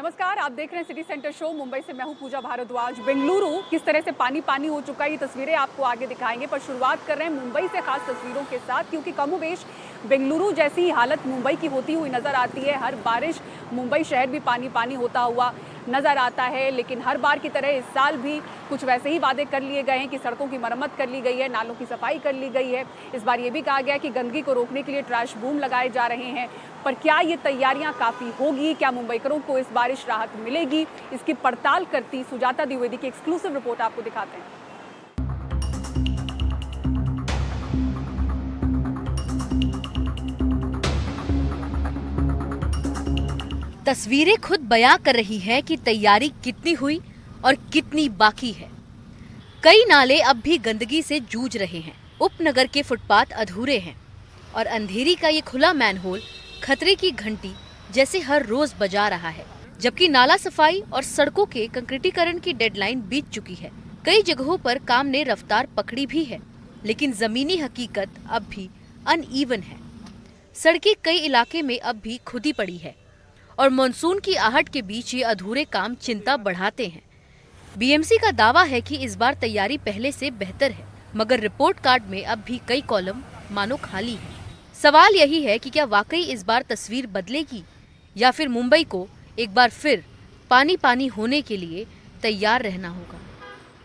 नमस्कार, आप देख रहे हैं सिटी सेंटर शो। मुंबई से मैं हूं पूजा भारद्वाज। बेंगलुरु किस तरह से पानी पानी हो चुका है, ये तस्वीरें आपको आगे दिखाएंगे, पर शुरुआत कर रहे हैं मुंबई से खास तस्वीरों के साथ, क्योंकि कमोबेश बेंगलुरु जैसी हालत मुंबई की होती हुई नजर आती है। हर बारिश मुंबई शहर भी पानी पानी होता हुआ नजर आता है, लेकिन हर बार की तरह इस साल भी कुछ वैसे ही वादे कर लिए गए हैं कि सड़कों की मरम्मत कर ली गई है, नालों की सफाई कर ली गई है। इस बार ये भी कहा गया है कि गंदगी को रोकने के लिए ट्रैश बूम लगाए जा रहे हैं, पर क्या ये तैयारियां काफी होगी? क्या मुंबईकरों को इस बारिश राहत मिलेगी? इसकी पड़ताल करती सुजाता द्विवेदी की एक्सक्लूसिव रिपोर्ट आपको दिखाते हैं। तस्वीरें खुद बयां कर रही है कि तैयारी कितनी हुई और कितनी बाकी है। कई नाले अब भी गंदगी से जूझ रहे हैं, उपनगर के फुटपाथ अधूरे हैं और अंधेरी का ये खुला मैनहोल खतरे की घंटी जैसे हर रोज बजा रहा है। जबकि नाला सफाई और सड़कों के कंक्रीटीकरण की डेडलाइन बीत चुकी है। कई जगहों पर काम ने रफ्तार पकड़ी भी है, लेकिन जमीनी हकीकत अब भी अनइवन है। सड़कें कई इलाके में अब भी खुदी पड़ी है और मानसून की आहट के बीच ये अधूरे काम चिंता बढ़ाते हैं। बीएमसी का दावा है कि इस बार तैयारी पहले से बेहतर है, मगर रिपोर्ट कार्ड में अब भी कई कॉलम मानो खाली है। सवाल यही है कि क्या वाकई इस बार तस्वीर बदलेगी या फिर मुंबई को एक बार फिर पानी पानी होने के लिए तैयार रहना होगा।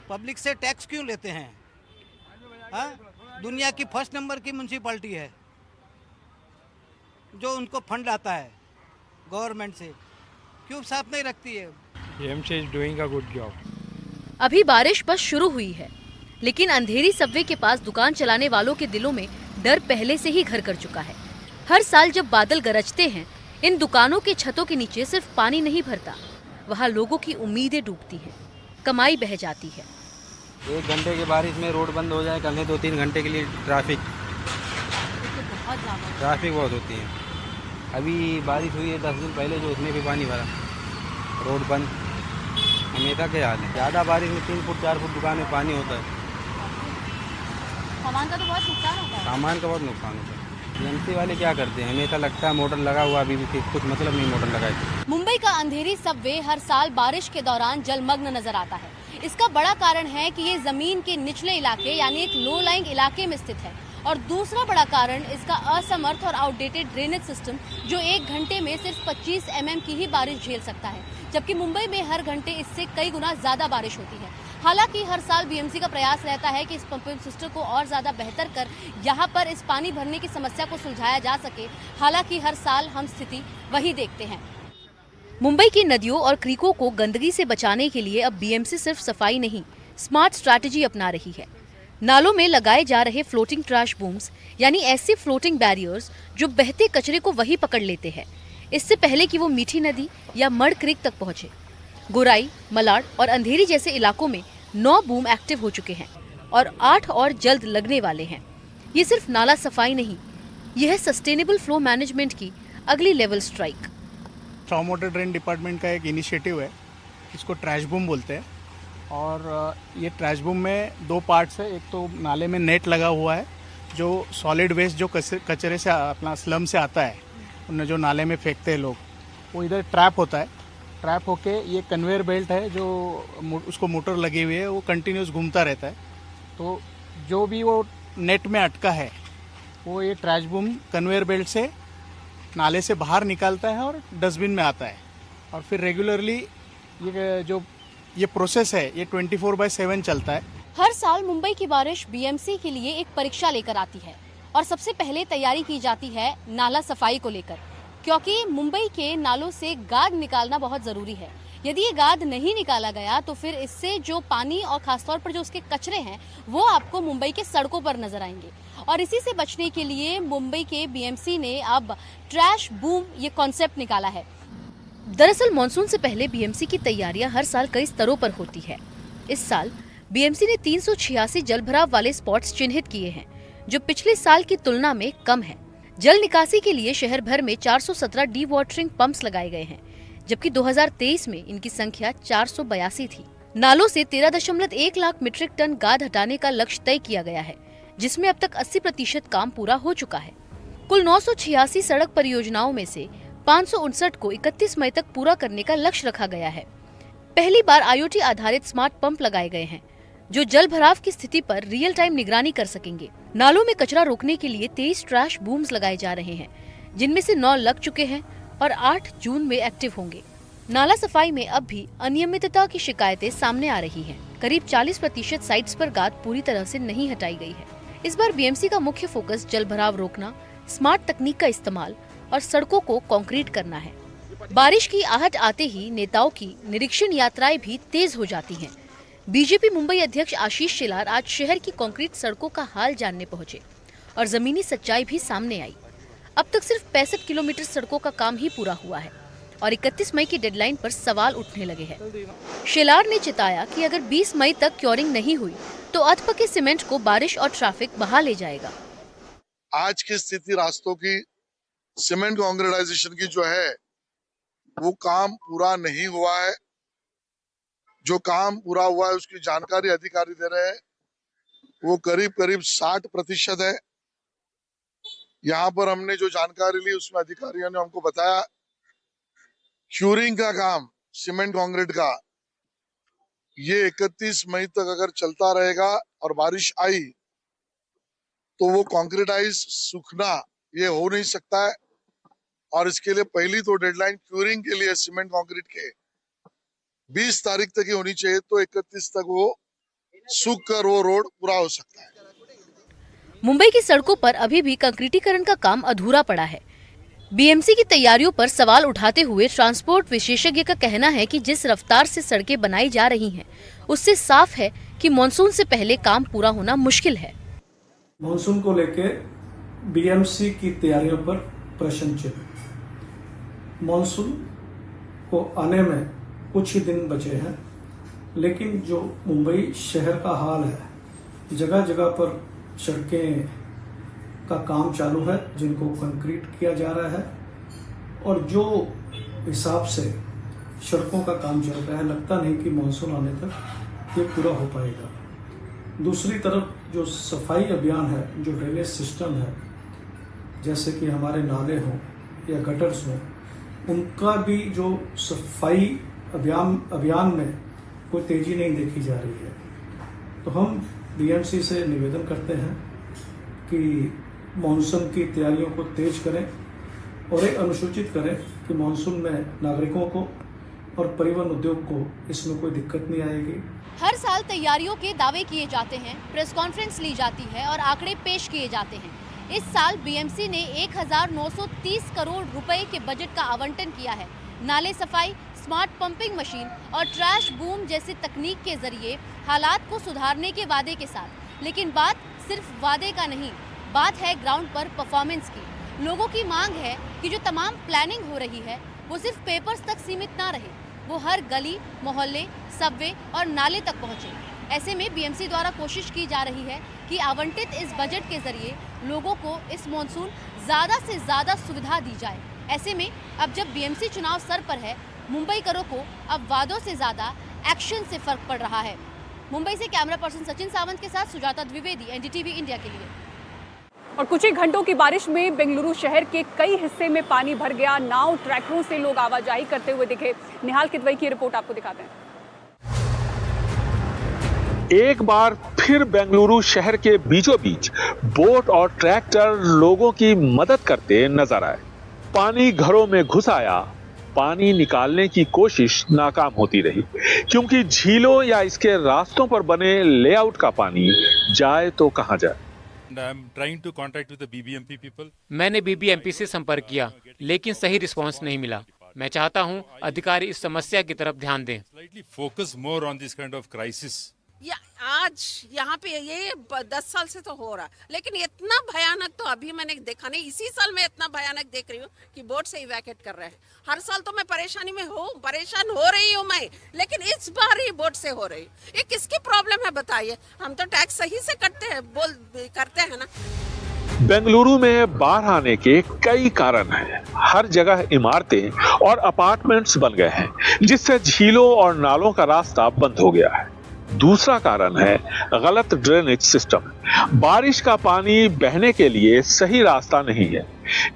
पब्लिक से टैक्स क्यों लेते हैं? दुनिया की फर्स्ट नंबर की म्यूनसिपैलिटी है, जो उनको फंड आता है गवर्नमेंट से, क्यों साफ नहीं रखती है? BMC is doing a good job. अभी बारिश बस शुरू हुई है, लेकिन अंधेरी सबवे के पास दुकान चलाने वालों के दिलों में डर पहले से ही घर कर चुका है। हर साल जब बादल गरजते हैं, इन दुकानों के छतों के नीचे सिर्फ पानी नहीं भरता, वहाँ लोगों की उम्मीदें डूबती हैं, कमाई बह जाती है। 1 घंटे की बारिश में रोड बंद हो जाए, कल 2-3 घंटे के लिए ट्रैफिक बहुत होती है। अभी बारिश हुई है 10 दिन पहले, जो उसमें भी पानी भरा, रोड बंद। हमेशा के हाल है, ज़्यादा बारिश में 3 फुट 4 फुट दुकान में पानी होता है। सामान का तो बहुत नुकसान होता है। सामान का बहुत नुकसान होता है। बीएमसी वाले क्या करते हैं, हमेशा लगता है मोटर लगा हुआ, अभी भी कुछ मतलब नहीं मोटर लगाए। मुंबई का अंधेरी सबवे हर साल बारिश के दौरान जलमग्न नजर आता है। इसका बड़ा कारण है कि ये जमीन के निचले इलाके यानी एक लो लाइंग इलाके में स्थित है, और दूसरा बड़ा कारण इसका असमर्थ और आउटडेटेड ड्रेनेज सिस्टम, जो 1 घंटे में सिर्फ 25 mm की ही बारिश झेल सकता है, जबकि मुंबई में हर घंटे इससे कई गुना ज्यादा बारिश होती है। हालांकि हर साल बीएमसी का प्रयास रहता है कि इस पंपिंग सिस्टम को और ज्यादा बेहतर कर यहाँ पर इस पानी भरने की समस्या को सुलझाया जा सके। हालांकि हर साल हम स्थिति वही देखते हैं। मुंबई की नदियों और क्रीकों को गंदगी से बचाने के लिए अब बीएमसी सिर्फ सफाई नहीं, स्मार्ट स्ट्रैटेजी अपना रही है। नालों में लगाए जा रहे फ्लोटिंग ट्रैश बूम्स, यानी ऐसे फ्लोटिंग बैरियर्स जो बहते कचरे को वही पकड़ लेते हैं, इससे पहले कि वो मीठी नदी या मड क्रीक तक पहुंचे। गोराई, मलाड और अंधेरी जैसे इलाकों में 9 बूम एक्टिव हो चुके हैं और 8 और जल्द लगने वाले हैं। ये सिर्फ नाला सफाई नहीं, यह है सस्टेनेबल फ्लो मैनेजमेंट की अगली level strike. Storm water drain department का एक इनिशिएटिव है, इसको ट्रैश बूम बोलते हैं। और ये ट्रैश बूम में 2 पार्ट्स है। एक तो नाले में नेट लगा हुआ है, जो सॉलिड वेस्ट जो कचरे से अपना स्लम से आता है, उन्हें जो नाले में फेंकते हैं लोग, वो इधर ट्रैप होता है। ट्रैप होके ये कन्वेयर बेल्ट है, जो उसको मोटर लगी हुई है, वो कंटिन्यूस घूमता रहता है। तो जो भी वो नेट में अटका है, वो ये ट्रैश बूम कन्वेयर बेल्ट से नाले से बाहर निकालता है और डस्टबिन में आता है। और फिर रेगुलरली ये प्रोसेस है, ये 24/7 चलता है। हर साल मुंबई की बारिश बीएमसी के लिए एक परीक्षा लेकर आती है और सबसे पहले तैयारी की जाती है नाला सफाई को लेकर, क्योंकि मुंबई के नालों से गाद निकालना बहुत जरूरी है। यदि ये गाद नहीं निकाला गया तो फिर इससे जो पानी और खासतौर पर जो उसके कचरे हैं, वो आपको मुंबई के सड़कों पर नजर आएंगे। और इसी से बचने के लिए मुंबई के बीएमसी ने अब ट्रैश बूम ये कॉन्सेप्ट निकाला है। दरअसल मानसून से पहले बीएमसी की तैयारियां हर साल कई स्तरों पर होती है। इस साल बीएमसी ने 386 जलभराव वाले स्पॉट्स चिन्हित किए हैं, जो पिछले साल की तुलना में कम है। जल निकासी के लिए शहर भर में 417 डी वाटरिंग पंप्स लगाए गए हैं, जबकि 2023 में इनकी संख्या 482 थी। नालों से 13.1 लाख मीट्रिक टन गाद हटाने का लक्ष्य तय किया गया है, जिसमें अब तक 80% काम पूरा हो चुका है। कुल 986 सड़क परियोजनाओं में से 559 को 31 मई तक पूरा करने का लक्ष्य रखा गया है। पहली बार IoT आधारित स्मार्ट पंप लगाए गए हैं जो जल भराव की स्थिति पर रियल टाइम निगरानी कर सकेंगे। नालों में कचरा रोकने के लिए 23 ट्रैश बूम्स लगाए जा रहे हैं, जिनमें से 9 लग चुके हैं और 8 जून में एक्टिव होंगे। नाला सफाई में अब भी अनियमितता की शिकायतें सामने आ रही हैं। करीब 40% साइट्स पर गाद पूरी तरह से नहीं हटाई गई है। इस बार BMC का मुख्य फोकस जल भराव रोकना, स्मार्ट तकनीक का इस्तेमाल और सड़कों को कंक्रीट करना है। बारिश की आहट आते ही नेताओं की निरीक्षण यात्राएं भी तेज हो जाती हैं। बीजेपी मुंबई अध्यक्ष आशीष शेलार आज शहर की कंक्रीट सड़कों का हाल जानने पहुंचे और जमीनी सच्चाई भी सामने आई। अब तक सिर्फ 65 किलोमीटर सड़कों का काम ही पूरा हुआ है और 31 मई की डेडलाइन पर सवाल उठने लगे हैं। शेलार ने चिताया कि अगर 20 मई तक क्योरिंग नहीं हुई तो अधपके सीमेंट को बारिश और ट्रैफिक बहा ले जाएगा। आज की स्थिति रास्तों की सीमेंट कांक्रीटाइजेशन की जो है वो काम पूरा नहीं हुआ है। जो काम पूरा हुआ है उसकी जानकारी अधिकारी दे रहे हैं, वो करीब 60% है। यहाँ पर हमने जो जानकारी ली उसमें अधिकारियों ने हमको बताया क्यूरिंग का काम सीमेंट कंक्रीट का ये 31 मई तक अगर चलता रहेगा और बारिश आई तो वो कंक्रीटाइज सूखना ये हो नहीं सकता है। और इसके लिए पहली तो डेडलाइन क्यूरिंग के लिए सीमेंट कंक्रीट के 20 तारीख तक ही होनी चाहिए, तो 31 तक वो सूख कर वो रोड पूरा हो सकता है। मुंबई की सड़कों पर अभी भी कंक्रीटीकरण का काम अधूरा पड़ा है। BMC की तैयारियों पर सवाल उठाते हुए ट्रांसपोर्ट विशेषज्ञ का कहना है कि जिस रफ्तार से सड़कें बनाई जा रही हैं, उससे साफ है कि मानसून से पहले काम पूरा होना मुश्किल है। मानसून को लेकर BMC की तैयारियों पर प्रश्न चिन्ह। मानसून को आने में कुछ ही दिन बचे हैं, लेकिन जो मुंबई शहर का हाल है, जगह जगह पर सड़कें का काम चालू है जिनको कंक्रीट किया जा रहा है और जो हिसाब से सड़कों का काम चल रहा है, लगता नहीं कि मानसून आने तक ये पूरा हो पाएगा। दूसरी तरफ जो सफाई अभियान है, जो ड्रेनेज सिस्टम है, जैसे कि हमारे नाले हों या गटर्स हों, उनका भी जो सफाई अभियान में कोई तेजी नहीं देखी जा रही है। तो हम BMC से निवेदन करते हैं कि मानसून की तैयारियों को तेज करें और एक अनुसूचित करें कि मानसून में नागरिकों को और परिवहन उद्योग को इसमें कोई दिक्कत नहीं आएगी। हर साल तैयारियों के दावे किए जाते हैं, प्रेस कॉन्फ्रेंस ली जाती है और आंकड़े पेश किए जाते हैं। इस साल BMC ने 1930 करोड़ रुपए के बजट का आवंटन किया है। नाले सफाई, स्मार्ट पंपिंग मशीन और ट्रैश बूम जैसी तकनीक के जरिए हालात को सुधारने के वादे के साथ। लेकिन बात सिर्फ वादे का नहीं, बात है ग्राउंड पर परफॉर्मेंस की। लोगों की मांग है कि जो तमाम प्लानिंग हो रही है वो सिर्फ पेपर्स तक सीमित ना रहे, वो हर गली, मोहल्ले, सबवे और नाले तक पहुंचे। ऐसे में BMC द्वारा कोशिश की जा रही है कि आवंटित इस बजट के जरिए लोगों को इस मॉनसून ज़्यादा से ज़्यादा सुविधा दी जाए। ऐसे में अब जब BMC चुनाव सर पर है, मुंबईकरों को अब वादों से ज़्यादा एक्शन से फर्क पड़ रहा है। मुंबई से कैमरा पर्सन सचिन सावंत के साथ सुजाता द्विवेदी, NDTV इंडिया के लिए। और कुछ ही घंटों की बारिश में बेंगलुरु शहर के कई हिस्से में पानी भर गया। नाव, ट्रैक्टरों से लोग आवाजाही करते हुए दिखे। निहाल किदवई की रिपोर्ट आपको दिखाते हैं। एक बार फिर बेंगलुरु शहर के बीचों बीच बोट और ट्रैक्टर लोगों की मदद करते नजर आए। पानी घरों में घुस आया, पानी निकालने की कोशिश नाकाम होती रही, क्योंकि झीलों या इसके रास्तों पर बने लेआउट का पानी जाए तो कहां जाए। मैंने BBMP से संपर्क किया, लेकिन सही रिस्पांस नहीं मिला। मैं चाहता हूं अधिकारी इस समस्या की तरफ ध्यान दें। आज यहाँ पे ये 10 साल से तो हो रहा, लेकिन इतना भयानक तो अभी मैंने देखा नहीं। इसी साल मैं इतना भयानक देख रही हूँ कि बोट से इवैक्यूएट कर रहे हैं। हर साल तो मैं परेशानी में हूँ, परेशान हो रही हूँ मैं, लेकिन इस बार ये बोट से हो रही। ये किसकी प्रॉब्लम है बताइए? हम तो टैक्स सही से करते हैं ना। बेंगलुरु में बाढ़ आने के कई कारण हैं। हर जगह इमारतें और अपार्टमेंट्स बन गए हैं, जिससे झीलों और नालों का रास्ता बंद हो गया है। दूसरा कारण है गलत ड्रेनेज सिस्टम। बारिश का पानी बहने के लिए सही रास्ता नहीं है,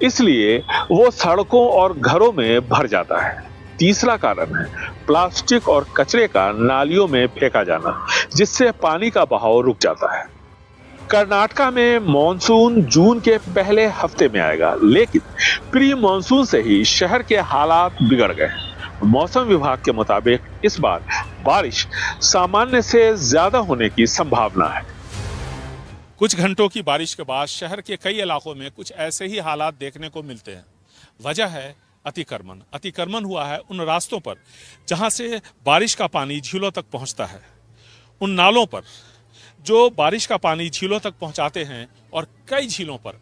इसलिए वो सड़कों और घरों में भर जाता है। तीसरा कारण है प्लास्टिक और कचरे का नालियों में फेंका जाना, जिससे पानी का बहाव रुक जाता है। कर्नाटका में मॉनसून जून के पहले हफ्ते में आएगा, लेकिन प्री मॉनसून से ही शहर के हालात बिगड़ गए। मौसम विभाग के मुताबिक इस बार बारिश सामान्य से ज्यादा होने की संभावना है। कुछ घंटों की बारिश के बाद शहर के कई इलाकों में कुछ ऐसे ही हालात देखने को मिलते हैं। वजह है अतिक्रमण। अतिक्रमण हुआ है उन रास्तों पर जहां से बारिश का पानी झीलों तक पहुंचता है। उन नालों पर जो बारिश का पानी झीलों तक पहुंचाते हैं, और कई झीलों पर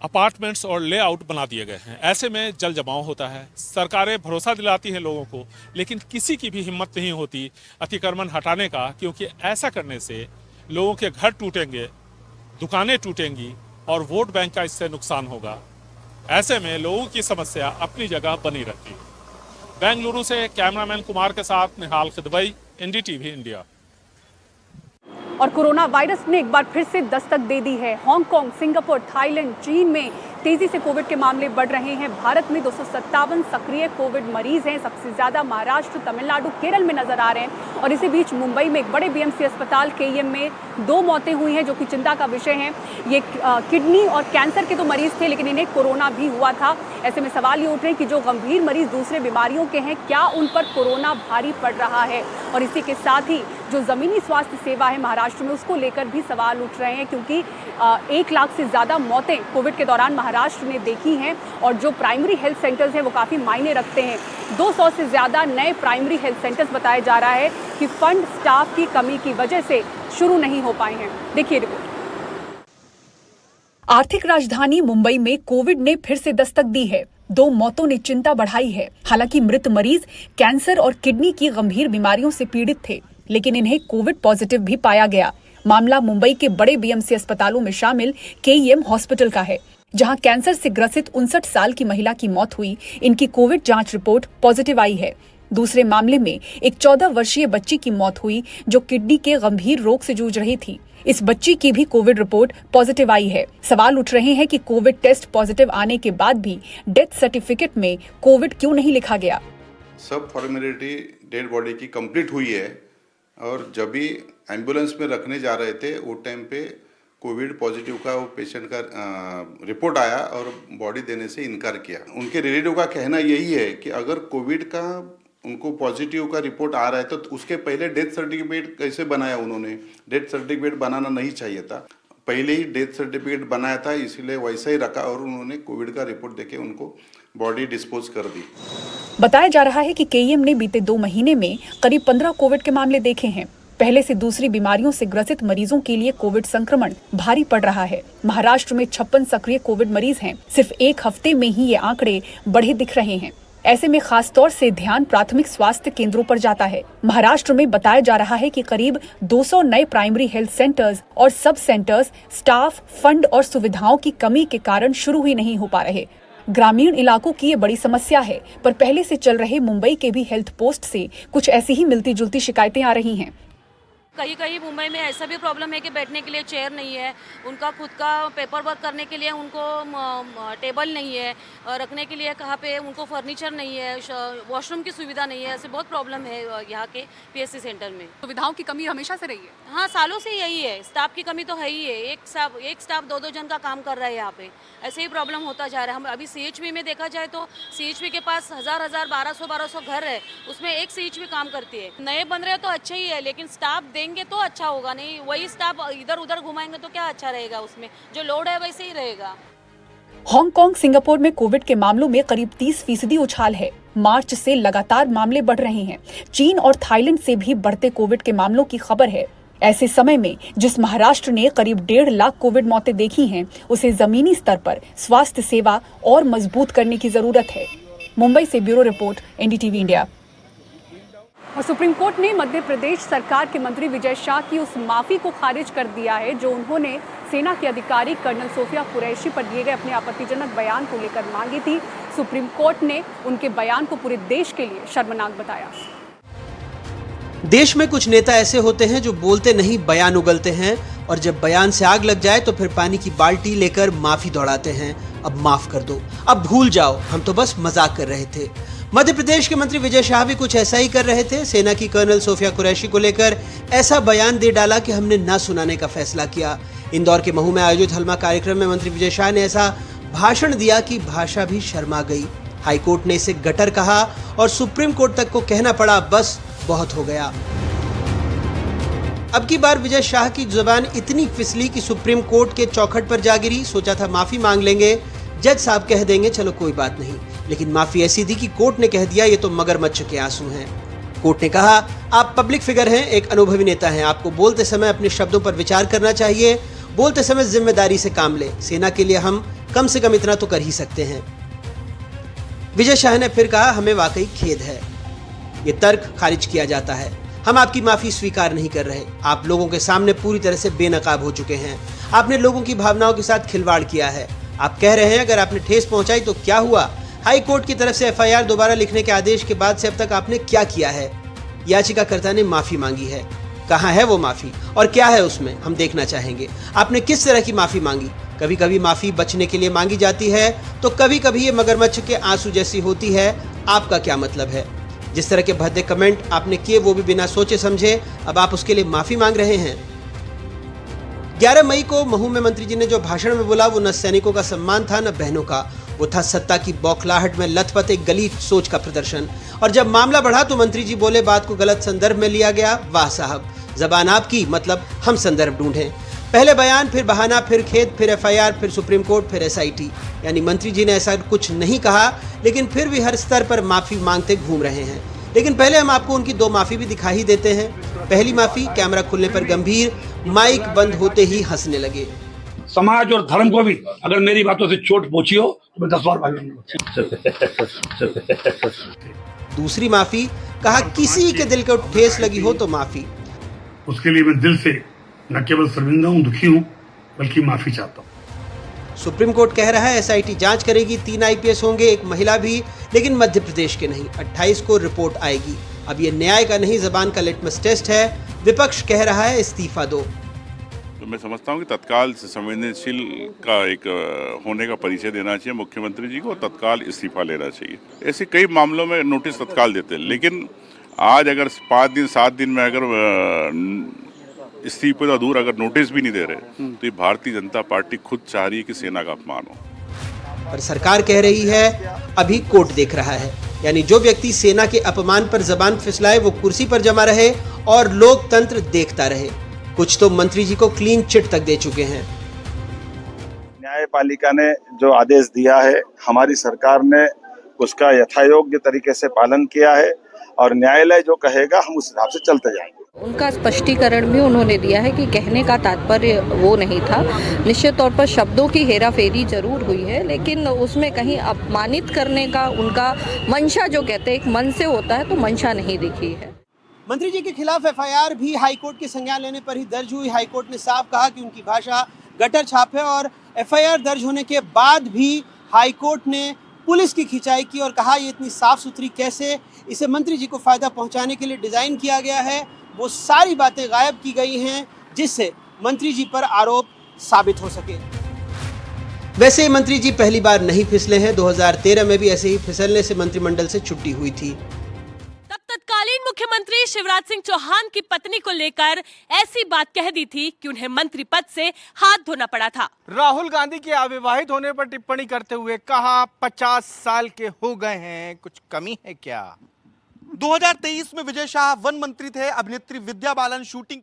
अपार्टमेंट्स और लेआउट बना दिए गए हैं। ऐसे में जल जमाव होता है। सरकारें भरोसा दिलाती हैं लोगों को, लेकिन किसी की भी हिम्मत नहीं होती अतिक्रमण हटाने का, क्योंकि ऐसा करने से लोगों के घर टूटेंगे, दुकानें टूटेंगी और वोट बैंक का इससे नुकसान होगा। ऐसे में लोगों की समस्या अपनी जगह बनी रहती है। बेंगलुरु से कैमरामैन कुमार के साथ निहाल खिदवई, एनडीटीवी इंडिया। और कोरोना वायरस ने एक बार फिर से दस्तक दे दी है। हांगकांग, सिंगापुर, थाईलैंड, चीन में तेजी से कोविड के मामले बढ़ रहे हैं। भारत में 257 सक्रिय कोविड मरीज हैं। सबसे ज्यादा महाराष्ट्र, तमिलनाडु, केरल में नजर आ रहे हैं। और इसी बीच मुंबई में एक बड़े बीएमसी अस्पताल केईएम में 2 मौतें हुई हैं, जो कि चिंता का विषय है। ये किडनी और कैंसर के तो मरीज थे, लेकिन इन्हें कोरोना भी हुआ था। ऐसे में सवाल ये उठ रहे हैं कि जो गंभीर मरीज दूसरे बीमारियों के हैं, क्या उन पर कोरोना भारी पड़ रहा है। और इसी के साथ ही जो जमीनी स्वास्थ्य सेवा है महाराष्ट्र में, उसको लेकर भी सवाल उठ रहे हैं, क्योंकि 1 लाख से ज्यादा मौतें कोविड के दौरान महाराष्ट्र ने देखी हैं। और जो प्राइमरी हेल्थ सेंटर्स हैं वो काफ़ी मायने रखते हैं। 200 से ज़्यादा नए प्राइमरी हेल्थ सेंटर्स बताया जा रहा है कि फंड, स्टाफ की कमी की वजह से शुरू नहीं हो पाए हैं। देखिए रिपोर्ट। आर्थिक राजधानी मुंबई में कोविड ने फिर से दस्तक दी है। 2 मौतों ने चिंता बढ़ाई है। हालांकि मृत मरीज कैंसर और किडनी की गंभीर बीमारियों से पीड़ित थे, लेकिन इन्हें कोविड पॉजिटिव भी पाया गया। मामला मुंबई के बड़े बीएमसी अस्पतालों में शामिल केईएम हॉस्पिटल का है, जहां कैंसर से ग्रसित 59 साल की महिला की मौत हुई। इनकी कोविड जांच रिपोर्ट पॉजिटिव आई है। दूसरे मामले में एक 14 वर्षीय बच्ची की मौत हुई, जो किडनी के गंभीर रोग से जूझ रही थी। इस बच्ची की भी कोविड रिपोर्ट पॉजिटिव आई है। सवाल उठ रहे हैं कि कोविड टेस्ट पॉजिटिव आने के बाद भी डेथ सर्टिफिकेट में कोविड क्यों नहीं लिखा गया। सब फॉर्मेलिटी डेड बॉडी की कंप्लीट हुई है, और जब भी एम्बुलेंस में रखने जा रहे थे वो टाइम पे कोविड पॉजिटिव का वो पेशेंट का रिपोर्ट आया और बॉडी देने से इनकार किया। उनके रिलेटिव का कहना यही है कि अगर कोविड का उनको पॉजिटिव का रिपोर्ट आ रहा है तो उसके पहले डेथ सर्टिफिकेट कैसे बनाया उन्होंने। डेथ सर्टिफिकेट बनाना नहीं चाहिए था, पहले ही डेथ सर्टिफिकेट बनाया था, इसीलिए वैसा ही रखा और उन्होंने कोविड का रिपोर्ट देके उनको बॉडी डिस्पोज कर दी। बताया जा रहा है कि केईएम ने बीते 2 महीने में करीब 15 कोविड के मामले देखे हैं। पहले से दूसरी बीमारियों से ग्रसित मरीजों के लिए कोविड संक्रमण भारी पड़ रहा है। महाराष्ट्र में 56 सक्रिय कोविड मरीज हैं। सिर्फ 1 हफ्ते में ही ये आंकड़े बढ़े दिख रहे हैं। ऐसे में खास तौर से ध्यान प्राथमिक स्वास्थ्य केंद्रों पर जाता है। महाराष्ट्र में बताया जा रहा है कि करीब 200 नए प्राइमरी हेल्थ सेंटर्स और सब सेंटर्स स्टाफ, फंड और सुविधाओं की कमी के कारण शुरू ही नहीं हो पा रहे। ग्रामीण इलाकों की ये बड़ी समस्या है, पर पहले से चल रहे मुंबई के भी हेल्थ पोस्ट से कुछ ऐसी ही मिलती जुलती शिकायतें आ रही हैं। कहीं कहीं मुंबई में ऐसा भी प्रॉब्लम है कि बैठने के लिए चेयर नहीं है, उनका खुद का पेपर वर्क करने के लिए उनको टेबल नहीं है, रखने के लिए कहाँ पे उनको फर्नीचर नहीं है, वॉशरूम की सुविधा नहीं है। ऐसे बहुत प्रॉब्लम है यहाँ के पीएससी सेंटर में। सुविधाओं की कमी हमेशा से रही है। हाँ, सालों से यही है। स्टाफ की कमी तो है ही है। एक स्टाफ 2-2 जन का काम कर रहा है यहाँ पे। ऐसे ही प्रॉब्लम होता जा रहा है। हम अभी सीएचपी में देखा जाए तो सीएचपी के पास 1000 1200 घर है, उसमें एक सीएचपी काम करती है। नए बन रहे तो अच्छे ही है, लेकिन स्टाफ देंगे तो अच्छा होगा। नहीं वही स्टाफ इधर उधर घुमाएंगे तो क्या अच्छा रहेगा। उसमें जो लोड है वैसे ही रहेगा। हांगकांग, सिंगापुर में कोविड के मामलों में करीब 30% उछाल है। मार्च से लगातार मामले बढ़ रहे हैं। चीन और थाईलैंड से भी बढ़ते कोविड के मामलों की खबर है। ऐसे समय में जिस महाराष्ट्र ने करीब 1.5 लाख कोविड मौतें देखी हैं, उसे जमीनी स्तर पर स्वास्थ्य सेवा और मजबूत करने की जरूरत है। मुंबई से ब्यूरो रिपोर्ट, एनडीटीवी इंडिया। और सुप्रीम कोर्ट ने मध्य प्रदेश सरकार के मंत्री विजय शाह की उस माफी को खारिज कर दिया है जो उन्होंने सेना के अधिकारी कर्नल सोफिया कुरैशी पर दिए गए अपने आपत्तिजनक बयान को लेकर मांगी थी। सुप्रीम कोर्ट ने उनके बयान को पूरे देश के लिए शर्मनाक बताया। देश में कुछ नेता ऐसे होते हैं जो बोलते नहीं बयान उगलते हैं, और जब बयान से आग लग जाए तो फिर पानी की बाल्टी लेकर माफी दौड़ाते हैं। अब माफ कर दो, अब भूल जाओ, हम तो बस मजाक कर रहे थे। मध्य प्रदेश के मंत्री विजय शाह भी कुछ ऐसा ही कर रहे थे। सेना की कर्नल सोफिया कुरैशी को लेकर ऐसा बयान दे डाला कि हमने न सुनाने का फैसला किया। इंदौर के महू में आयोजित हलमा कार्यक्रम में मंत्री विजय शाह ने ऐसा भाषण दिया कि भाषा भी शर्मा गई। हाईकोर्ट ने इसे गटर कहा और सुप्रीम कोर्ट तक को कहना पड़ा, बस बहुत हो गया। अब की बार विजय शाह की जुबान इतनी फिसली कि सुप्रीम कोर्ट के चौखट पर जा गिरी। सोचा था माफी मांग लेंगे, जज साहब कह देंगे चलो कोई बात नहीं, लेकिन माफी ऐसी दी कि कोर्ट ने कह दिया ये तो मगरमच्छ के आंसू हैं। कोर्ट ने कहा आप पब्लिक फिगर हैं, एक अनुभवी नेता हैं, आपको बोलते समय अपने शब्दों पर विचार करना चाहिए, बोलते समय जिम्मेदारी से काम ले। सेना के लिए हम कम से कम इतना तो कर ही सकते हैं। विजय शाह ने फिर कहा हमें वाकई खेद है, ये तर्क खारिज किया जाता है, हम आपकी माफी स्वीकार नहीं कर रहे। आप लोगों के सामने पूरी तरह से बेनकाब हो चुके हैं, आपने लोगों की भावनाओं के साथ खिलवाड़ किया है। आप कह रहे हैं अगर आपने ठेस पहुंचाई तो क्या हुआ? हाई कोर्ट की तरफ से एफआईआर दोबारा लिखने के आदेश के बाद से अब तक आपने क्या किया है? याचिकाकर्ता ने माफी मांगी है, कहाँ है वो माफी और क्या है उसमें, हम देखना चाहेंगे। आपने किस तरह की माफी मांगी? कभी कभी माफी बचने के लिए मांगी जाती है तो कभी कभी ये मगरमच्छ के आंसू जैसी होती है। आपका क्या मतलब है? जिस तरह के भद्दे कमेंट आपने किए वो भी बिना सोचे समझे, अब आप उसके लिए माफी मांग रहे हैं। 11 मई को महू में मंत्री जी ने जो भाषण में बोला वो न सैनिकों का सम्मान था न बहनों का, वो था सत्ता की बौखलाहट में लथपथ एक गलीच सोच का प्रदर्शन। और जब मामला बढ़ा तो मंत्री जी बोले बात को गलत संदर्भ में लिया गया। वाह साहब, जबान आपकी, मतलब हम संदर्भ ढूंढें। पहले बयान, फिर बहाना, फिर खेद, फिर एफआईआर, फिर सुप्रीम कोर्ट, फिर एसआईटी। यानी मंत्री जी ने ऐसा कुछ नहीं कहा, लेकिन फिर भी हर स्तर पर माफी मांगते घूम रहे हैं। लेकिन पहले हम आपको उनकी 2 माफी भी दिखा ही देते हैं। पहली माफी, कैमरा खुलने पर गंभीर, माइक बंद होते ही हंसने लगे। समाज और धर्म को भी अगर मेरी बातों से चोट पहुंची हो तो मैं 10 बार माफी। दूसरी माफी, कहा किसी के दिल को ठेस लगी हो तो माफी। उसके लिए मैं दिल से न केवल शर्मिंदा हूँ, दुखी हूँ, बल्कि माफी चाहता हूँ। सुप्रीम कोर्ट कह रहा है एसआईटी जांच करेगी, 3 आईपीएस होंगे, एक महिला भी, लेकिन मध्य प्रदेश के नहीं। 28 को रिपोर्ट आएगी। अब ये न्याय का नहीं, जबान का लिटमस टेस्ट है। विपक्ष कह रहा है इस्तीफा दो। तो मैं समझता हूँ कि तत्काल संवेदनशील का एक होने का परिचय देना चाहिए मुख्यमंत्री जी को, तत्काल इस्तीफा लेना चाहिए। ऐसे कई मामलों में नोटिस तत्काल देते हैं, लेकिन आज अगर 5 दिन 7 दिन में अगर इस्तीफे तो दूर अगर नोटिस भी नहीं दे रहे तो ये भारतीय जनता पार्टी खुद चाह रही है कि सेना का अपमान हो। पर सरकार कह रही है अभी कोर्ट देख रहा है, यानी जो व्यक्ति सेना के अपमान पर जबान फिसलाए वो कुर्सी पर जमा रहे और लोकतंत्र देखता रहे। कुछ तो मंत्री जी को क्लीन चिट तक दे चुके हैं। न्यायपालिका ने जो आदेश दिया है, हमारी सरकार ने उसका यथायोग्य तरीके से पालन किया है और न्यायालय जो कहेगा हम उस हिसाब से चलते जाएंगे। उनका स्पष्टीकरण भी उन्होंने दिया है कि कहने का तात्पर्य वो नहीं था। निश्चित तौर पर शब्दों की हेराफेरी जरूर हुई है, लेकिन उसमें कहीं अपमानित करने का उनका मंशा, जो कहते हैं एक मन से होता है, तो मंशा नहीं दिखी है। मंत्री जी के खिलाफ एफआईआर भी हाईकोर्ट के संज्ञान लेने पर ही दर्ज हुई। हाईकोर्ट ने साफ कहा कि उनकी भाषा गटर छाप है और एफआईआर दर्ज होने के बाद भी हाईकोर्ट ने पुलिस की खिंचाई की और कहा ये इतनी साफ सुथरी कैसे, इसे मंत्री जी को फायदा पहुंचाने के लिए डिजाइन किया गया है। वो सारी बातें गायब की गई हैं जिससे मंत्री जी पर आरोप साबित हो सके। वैसे ही मंत्री जी पहली बार नहीं फिसले हैं। 2013 में भी ऐसे ही फिसलने से मंत्रिमंडल से छुट्टी हुई थी। तब तत्कालीन मुख्यमंत्री शिवराज सिंह चौहान की पत्नी को लेकर ऐसी बात कह दी थी कि उन्हें मंत्री पद से हाथ धोना पड़ा था। राहुल गांधी के अविवाहित होने पर टिप्पणी करते हुए कहा 50 साल के हो गए हैं, कुछ कमी है क्या? 2023 में विजय शाह वन मंत्री थे। अभिनेत्री विद्या बालन शूटिंग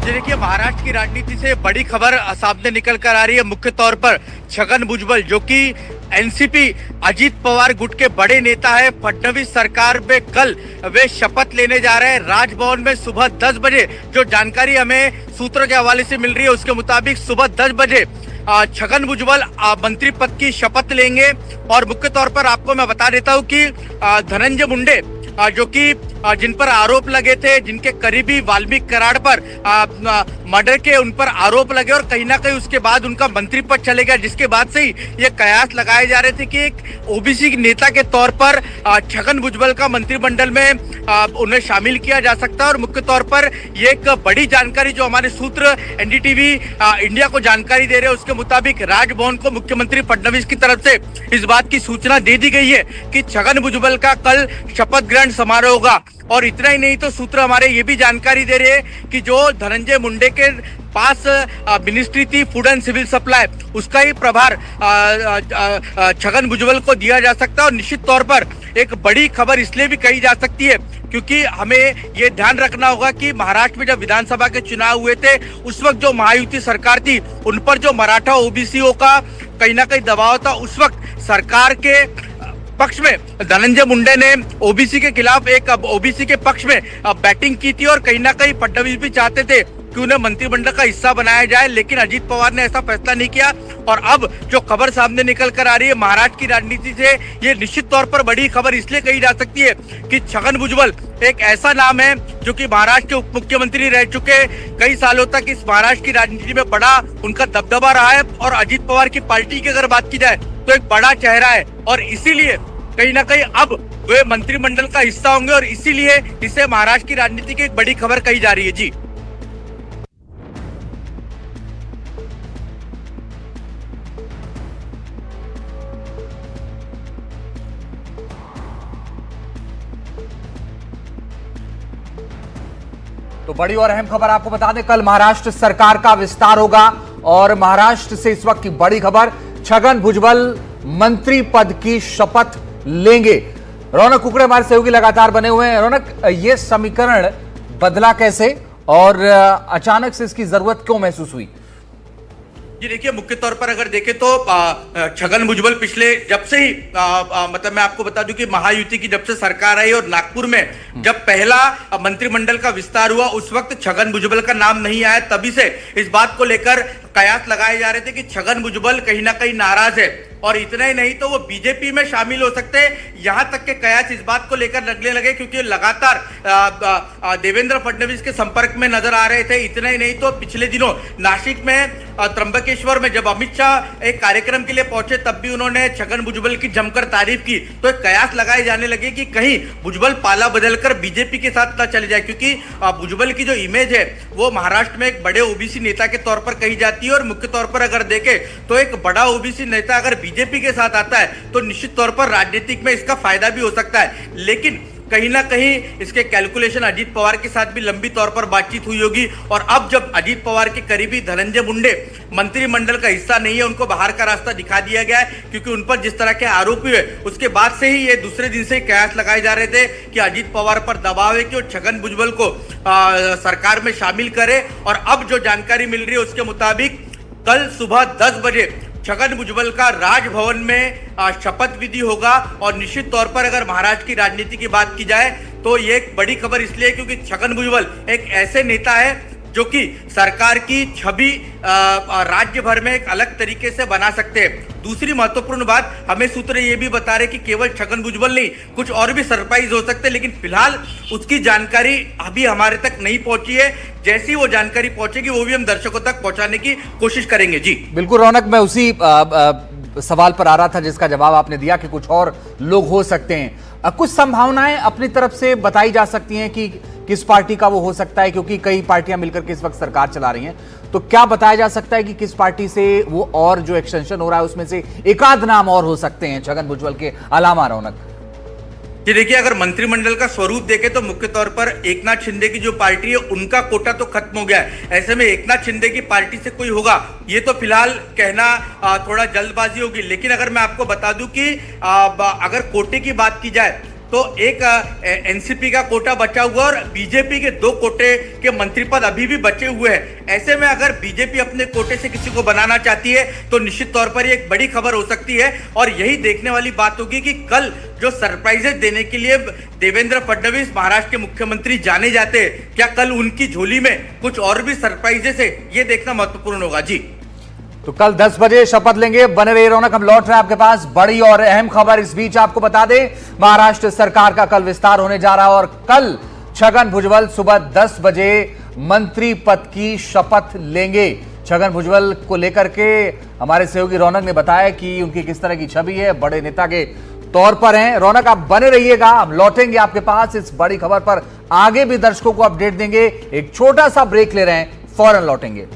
देखिए, महाराष्ट्र की राजनीति से बड़ी खबर सामने निकल कर आ रही है। मुख्य तौर पर छगन भुजबल, जो कि एनसीपी अजीत पवार गुट के बड़े नेता है, फडणवीस सरकार में कल वे शपथ लेने जा रहे हैं राजभवन में सुबह 10 बजे। जो जानकारी हमें सूत्रों के हवाले से मिल रही है उसके मुताबिक सुबह 10 बजे छगन भुजबल मंत्री पद की शपथ लेंगे। और मुख्य तौर पर आपको मैं बता देता हूं कि धनंजय मुंडे जो कि जिन पर आरोप लगे थे, जिनके करीबी वाल्मीकि कराड़ पर मर्डर के उन पर आरोप लगे और कहीं ना कहीं उसके बाद उनका मंत्री पद चले गया, जिसके बाद से ही ये कयास लगाए जा रहे थे कि एक ओबीसी नेता के तौर पर छगन भुजबल का मंत्रिमंडल में उन्हें शामिल किया जा सकता है। और मुख्य तौर पर ये एक बड़ी जानकारी जो हमारे सूत्र एनडीटीवी इंडिया को जानकारी दे रहे हैं उसके मुताबिक राजभवन को मुख्यमंत्री फडणवीस की तरफ से इस बात की सूचना दे दी गई है कि छगन भुजबल का कल शपथ ग्रहण समारोह होगा। और इतना ही नहीं तो सूत्र हमारे ये भी जानकारी दे रहे हैं कि जो धनंजय मुंडे के पास मिनिस्ट्री थी फूड एंड सिविल सप्लाई, उसका ही प्रभार छगन भुजबल को दिया जा सकता है। और निश्चित तौर पर एक बड़ी खबर इसलिए भी कही जा सकती है क्योंकि हमें ये ध्यान रखना होगा कि महाराष्ट्र में जब विधानसभा के चुनाव हुए थे उस वक्त जो महायुति सरकार थी उन पर जो मराठा ओबीसीओ का कहीं ना कहीं दबाव था, उस वक्त सरकार के पक्ष में धनंजय मुंडे ने ओबीसी के खिलाफ एक ओबीसी के पक्ष में बैटिंग की थी। और कहीं ना कहीं फडणवीस भी चाहते थे कि उन्हें मंत्रिमंडल का हिस्सा बनाया जाए, लेकिन अजीत पवार ने ऐसा फैसला नहीं किया। और अब जो खबर सामने निकल कर आ रही है महाराष्ट्र की राजनीति से, ये निश्चित तौर पर बड़ी खबर इसलिए कही जा सकती है कि छगन भुजबल एक ऐसा नाम है जो कि महाराष्ट्र के उप मुख्यमंत्री रह चुके, कई सालों तक इस महाराष्ट्र की राजनीति में बड़ा उनका दबदबा रहा है। और अजीत पवार की पार्टी की अगर बात की जाए तो एक बड़ा चेहरा है और इसीलिए कहीं ना कहीं अब वे मंत्रिमंडल का हिस्सा होंगे और इसीलिए इसे महाराष्ट्र की राजनीति की एक बड़ी खबर कही जा रही है। जी तो बड़ी और अहम खबर आपको बता दें, कल महाराष्ट्र सरकार का विस्तार होगा और महाराष्ट्र से इस वक्त की बड़ी खबर, छगन भुजबल मंत्री पद की शपथ लेंगे। रौनक कुकड़े हमारे सहयोगी लगातार बने हुए हैं। रौनक, ये समीकरण बदला कैसे और अचानक से इसकी जरूरत क्यों महसूस हुई? जी देखिए, मुख्य तौर पर अगर देखें तो छगन भुजबल पिछले जब से ही मतलब मैं आपको बता दूं कि महायुति की जब से सरकार आई और नागपुर में जब पहला मंत्रिमंडल का विस्तार हुआ उस वक्त छगन भुजबल का नाम नहीं आया। तभी से इस बात को लेकर कयास लगाए जा रहे थे कि छगन भुजबल कहीं ना कहीं नाराज है और इतना ही नहीं तो वो बीजेपी में शामिल हो सकते हैं। यहां तक के कयास इस बात को लेकर लगने लगे क्योंकि लगातार देवेंद्र फडणवीस के संपर्क में नजर आ रहे थे। इतना ही नहीं तो पिछले दिनों नासिक में त्र्यंबकेश्वर में जब अमित शाह एक कार्यक्रम के लिए पहुंचे तब भी उन्होंने छगन भुजबल की जमकर तारीफ की। तो एक कयास लगाए जाने लगे कि कहीं भुजबल पाला बदलकर बीजेपी के साथ न चले जाए, क्योंकि भुजबल की जो इमेज है वो महाराष्ट्र में एक बड़े ओबीसी नेता के तौर पर कही जाती है। और मुख्य तौर पर अगर देखें तो एक बड़ा ओबीसी नेता अगर बीजेपी के साथ आता है तो निश्चित तौर पर राजनीतिक में इसका फायदा भी हो सकता है। लेकिन कहीं ना कहीं इसके कैलकुलेशन अजीत पवार के साथ भी लंबी तौर पर बातचीत हुई होगी। और अब जब अजीत पवार के करीबी धनंजय मुंडे मंत्रिमंडल का हिस्सा नहीं है, उनको बाहर का रास्ता दिखा दिया गया है क्योंकि उन पर जिस तरह के आरोप हुए उसके बाद से ही ये दूसरे दिन से कयास लगाए जा रहे थे कि अजीत पवार पर दबाव है कि वो छगन भुजबल को सरकार में शामिल करे। और अब जो जानकारी मिल रही है उसके मुताबिक कल सुबह 10 बजे छगन भुजबल का राजभवन में शपथ विधि होगा। और निश्चित तौर पर अगर महाराष्ट्र की राजनीति की बात की जाए तो ये एक बड़ी खबर इसलिए क्योंकि छगन भुजबल एक ऐसे नेता है जो कि सरकार की छवि राज्य भर में एक अलग तरीके से बना सकते हैं। दूसरी महत्वपूर्ण बात, हमें सूत्र ये भी बता रहे कि केवल छगन भुजबल नहीं कुछ और भी सरप्राइज हो सकते हैं, लेकिन फिलहाल उसकी जानकारी अभी हमारे तक नहीं पहुंची है। जैसी वो जानकारी पहुंचेगी वो भी हम दर्शकों तक पहुंचाने की कोशिश करेंगे। जी बिल्कुल रौनक, मैं उसी सवाल पर आ रहा था जिसका जवाब आपने दिया कि कुछ और लोग हो सकते हैं। कुछ संभावनाएं अपनी तरफ से बताई जा सकती हैं कि किस पार्टी का वो हो सकता है, क्योंकि कई पार्टियां मिलकर के इस वक्त सरकार चला रही हैं। तो क्या बताया जा सकता है कि किस पार्टी से वो और जो एक्सटेंशन हो रहा है उसमें से एकाध नाम और हो सकते हैं छगन भुजबल के अलावा? रौनक जी देखिए, अगर मंत्रिमंडल का स्वरूप देखें तो मुख्य तौर पर एकनाथ शिंदे की जो पार्टी है उनका कोटा तो खत्म हो गया है। ऐसे में एकनाथ शिंदे की पार्टी से कोई होगा ये तो फिलहाल कहना थोड़ा जल्दबाजी होगी। लेकिन अगर मैं आपको बता दूं कि अगर कोटे की बात की जाए तो एक एनसीपी का कोटा बचा हुआ और बीजेपी के 2 कोटे के मंत्री पद अभी भी बचे हुए हैं। ऐसे में अगर बीजेपी अपने कोटे से किसी को बनाना चाहती है तो निश्चित तौर पर ये एक बड़ी खबर हो सकती है और यही देखने वाली बात होगी कि कल जो सरप्राइजेस देने के लिए देवेंद्र फडणवीस महाराष्ट्र के मुख्यमंत्री जाने जाते हैं, क्या कल उनकी झोली में कुछ और भी सरप्राइजेस है, ये देखना महत्वपूर्ण होगा। जी तो कल 10 बजे शपथ लेंगे। बने रहिए रौनक, हम लौट रहे हैं आपके पास बड़ी और अहम खबर। इस बीच आपको बता दें, महाराष्ट्र सरकार का कल विस्तार होने जा रहा है और कल छगन भुजबल सुबह 10 बजे मंत्री पद की शपथ लेंगे। छगन भुजबल को लेकर के हमारे सहयोगी रौनक ने बताया कि उनकी किस तरह की छवि है, बड़े नेता के तौर पर हैं। रौनक, आप बने रहिएगा, हम लौटेंगे आपके पास इस बड़ी खबर पर, आगे भी दर्शकों को अपडेट देंगे। एक छोटा सा ब्रेक ले रहे हैं, फौरन लौटेंगे।